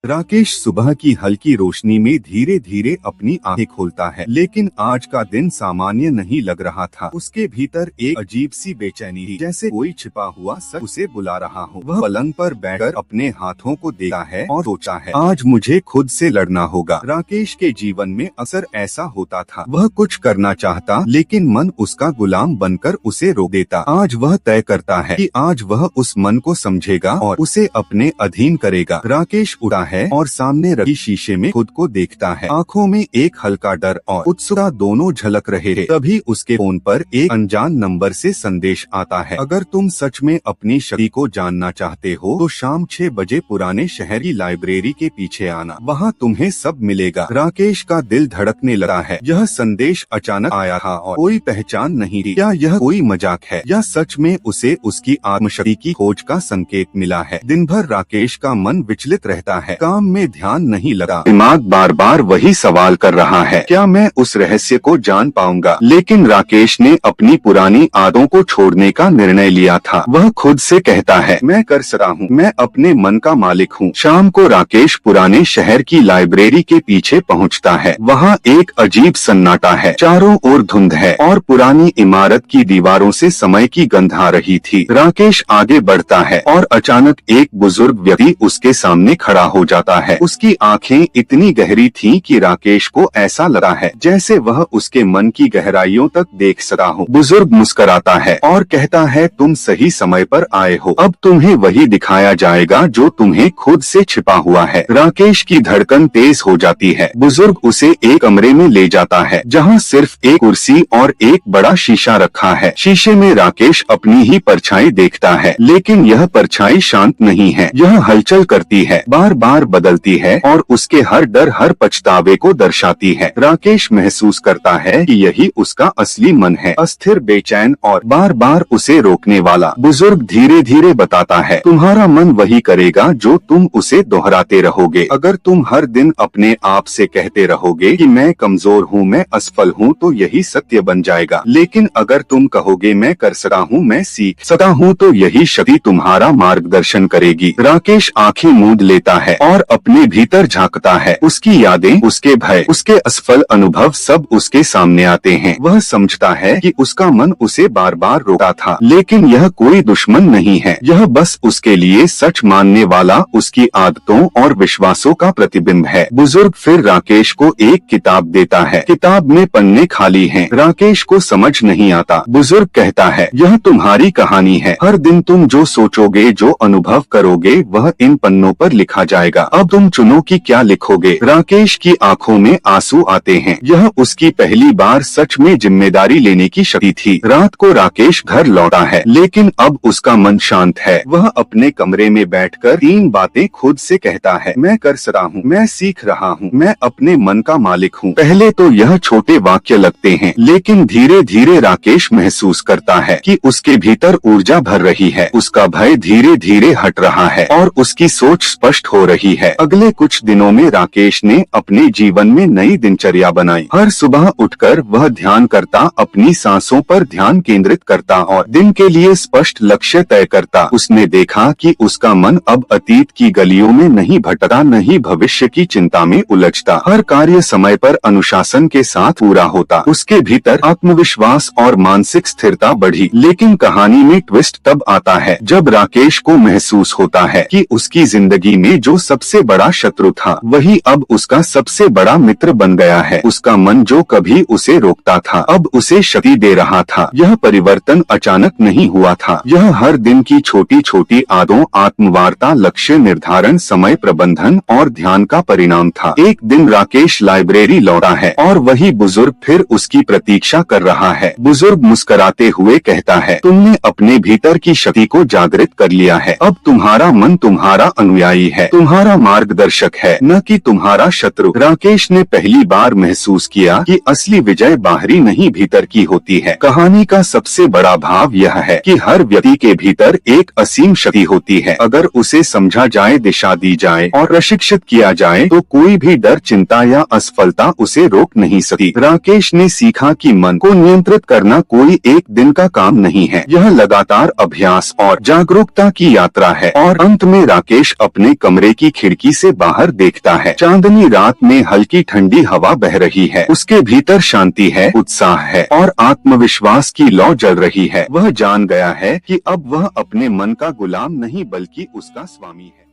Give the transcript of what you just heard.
राकेश सुबह की हल्की रोशनी में धीरे धीरे अपनी आंखें खोलता है, लेकिन आज का दिन सामान्य नहीं लग रहा था। उसके भीतर एक अजीब सी बेचैनी थी, जैसे कोई छिपा हुआ सच उसे बुला रहा हो। वह पलंग पर बैठकर अपने हाथों को देखता है और सोचता है, आज मुझे खुद से लड़ना होगा। राकेश के जीवन में अक्सर ऐसा होता था। वह कुछ करना चाहता, लेकिन मन उसका गुलाम बनकर उसे रोक देता। आज वह तय करता है कि आज वह उस मन को समझेगा और उसे अपने अधीन करेगा। राकेश उड़ा है और सामने रखी शीशे में खुद को देखता है। आंखों में एक हल्का डर और उत्सुकता दोनों झलक रहे थे। तभी उसके फोन पर एक अनजान नंबर से संदेश आता है, अगर तुम सच में अपनी शक्ति को जानना चाहते हो तो शाम 6 बजे पुराने शहर की लाइब्रेरी के पीछे आना, वहाँ तुम्हें सब मिलेगा। राकेश का दिल धड़कने लगा है। यह संदेश अचानक आया था और कोई पहचान नहीं थी। क्या यह कोई मजाक है या सच में उसे उसकी आत्मशक्ति की खोज का संकेत मिला है? दिन भर राकेश का मन विचलित रहता है, काम में ध्यान नहीं लगा। दिमाग बार बार वही सवाल कर रहा है, क्या मैं उस रहस्य को जान पाऊंगा? लेकिन राकेश ने अपनी पुरानी आदतों को छोड़ने का निर्णय लिया था। वह खुद से कहता है, मैं कर सकता हूँ, मैं अपने मन का मालिक हूँ। शाम को राकेश पुराने शहर की लाइब्रेरी के पीछे पहुँचता है। वहाँ एक अजीब सन्नाटा है, चारों ओर धुंध है और पुरानी इमारत की दीवारों से समय की गंध आ रही थी। राकेश आगे बढ़ता है और अचानक एक बुजुर्ग व्यक्ति उसके सामने खड़ा हो जाता है। उसकी आंखें इतनी गहरी थीं कि राकेश को ऐसा लगा है जैसे वह उसके मन की गहराइयों तक देख सका हो। बुजुर्ग मुस्कुराता है और कहता है, तुम सही समय पर आए हो। अब तुम्हें वही दिखाया जाएगा जो तुम्हें खुद से छिपा हुआ है। राकेश की धड़कन तेज हो जाती है। बुजुर्ग उसे एक कमरे में ले जाता है जहाँ सिर्फ एक कुर्सी और एक बड़ा शीशा रखा है। शीशे में राकेश अपनी ही परछाई देखता है, लेकिन यह परछाई शांत नहीं है। यह हलचल करती है, बार बार बदलती है और उसके हर डर, हर पछतावे को दर्शाती है। राकेश महसूस करता है कि यही उसका असली मन है, अस्थिर, बेचैन और बार बार उसे रोकने वाला। बुजुर्ग धीरे धीरे बताता है, तुम्हारा मन वही करेगा जो तुम उसे दोहराते रहोगे। अगर तुम हर दिन अपने आप से कहते रहोगे कि मैं कमजोर हूँ, मैं असफल हूँ, तो यही सत्य बन जाएगा। लेकिन अगर तुम कहोगे मैं कर सकता हूँ, मैं सीख सकता हूँ, तो यही शक्ति तुम्हारा मार्गदर्शन करेगी। राकेश आंखें मूंद लेता है और अपने भीतर झांकता है। उसकी यादें, उसके भय, उसके असफल अनुभव सब उसके सामने आते हैं। वह समझता है कि उसका मन उसे बार बार रोकता था, लेकिन यह कोई दुश्मन नहीं है। यह बस उसके लिए सच मानने वाला, उसकी आदतों और विश्वासों का प्रतिबिंब है। बुजुर्ग फिर राकेश को एक किताब देता है। किताब में पन्ने खाली हैं। राकेश को समझ नहीं आता। बुजुर्ग कहता है, यह तुम्हारी कहानी है। हर दिन तुम जो सोचोगे, जो अनुभव करोगे, वह इन पन्नों पर लिखा जाएगा। अब तुम चुनो कि क्या लिखोगे। राकेश की आंखों में आंसू आते हैं। यह उसकी पहली बार सच में जिम्मेदारी लेने की शक्ति थी। रात को राकेश घर लौटा है, लेकिन अब उसका मन शांत है। वह अपने कमरे में बैठकर 3 बातें खुद से कहता है, मैं कर सकता हूँ, मैं सीख रहा हूँ, मैं अपने मन का मालिक हूँ। पहले तो यह छोटे वाक्य लगते हैं, लेकिन धीरे धीरे राकेश महसूस करता है कि उसके भीतर ऊर्जा भर रही है। उसका भय धीरे धीरे हट रहा है और उसकी सोच स्पष्ट हो रही है। अगले कुछ दिनों में राकेश ने अपने जीवन में नई दिनचर्या बनाई। हर सुबह उठकर वह ध्यान करता, अपनी सांसों पर ध्यान केंद्रित करता और दिन के लिए स्पष्ट लक्ष्य तय करता। उसने देखा कि उसका मन अब अतीत की गलियों में नहीं भटकता, नहीं भविष्य की चिंता में उलझता। हर कार्य समय पर अनुशासन के साथ पूरा होता। उसके भीतर आत्मविश्वास और मानसिक स्थिरता बढ़ी। लेकिन कहानी में ट्विस्ट तब आता है जब राकेश को महसूस होता है कि उसकी जिंदगी में जो सबसे बड़ा शत्रु था, वही अब उसका सबसे बड़ा मित्र बन गया है। उसका मन जो कभी उसे रोकता था, अब उसे शक्ति दे रहा था। यह परिवर्तन अचानक नहीं हुआ था। यह हर दिन की छोटी छोटी आदतों, आत्मवार्ता, लक्ष्य निर्धारण, समय प्रबंधन और ध्यान का परिणाम था। एक दिन राकेश लाइब्रेरी लौटा है और वही बुजुर्ग फिर उसकी प्रतीक्षा कर रहा है। बुजुर्ग मुस्कुराते हुए कहता है, तुमने अपने भीतर की शक्ति को जागृत कर लिया है। अब तुम्हारा मन तुम्हारा अनुयायी है, तुम्हारा मार्गदर्शक है, न कि तुम्हारा शत्रु। राकेश ने पहली बार महसूस किया कि असली विजय बाहरी नहीं, भीतर की होती है। कहानी का सबसे बड़ा भाव यह है कि हर व्यक्ति के भीतर एक असीम शक्ति होती है। अगर उसे समझा जाए, दिशा दी जाए और प्रशिक्षित किया जाए, तो कोई भी डर, चिंता या असफलता उसे रोक नहीं सकती। राकेश ने सीखा कि मन को नियंत्रित करना कोई एक दिन का काम नहीं है। यह लगातार अभ्यास और जागरूकता की यात्रा है। और अंत में राकेश अपने कमरे की की खिड़की से बाहर देखता है। चांदनी रात में हल्की ठंडी हवा बह रही है। उसके भीतर शांति है, उत्साह है और आत्मविश्वास की लौ जल रही है। वह जान गया है कि अब वह अपने मन का गुलाम नहीं बल्कि उसका स्वामी है।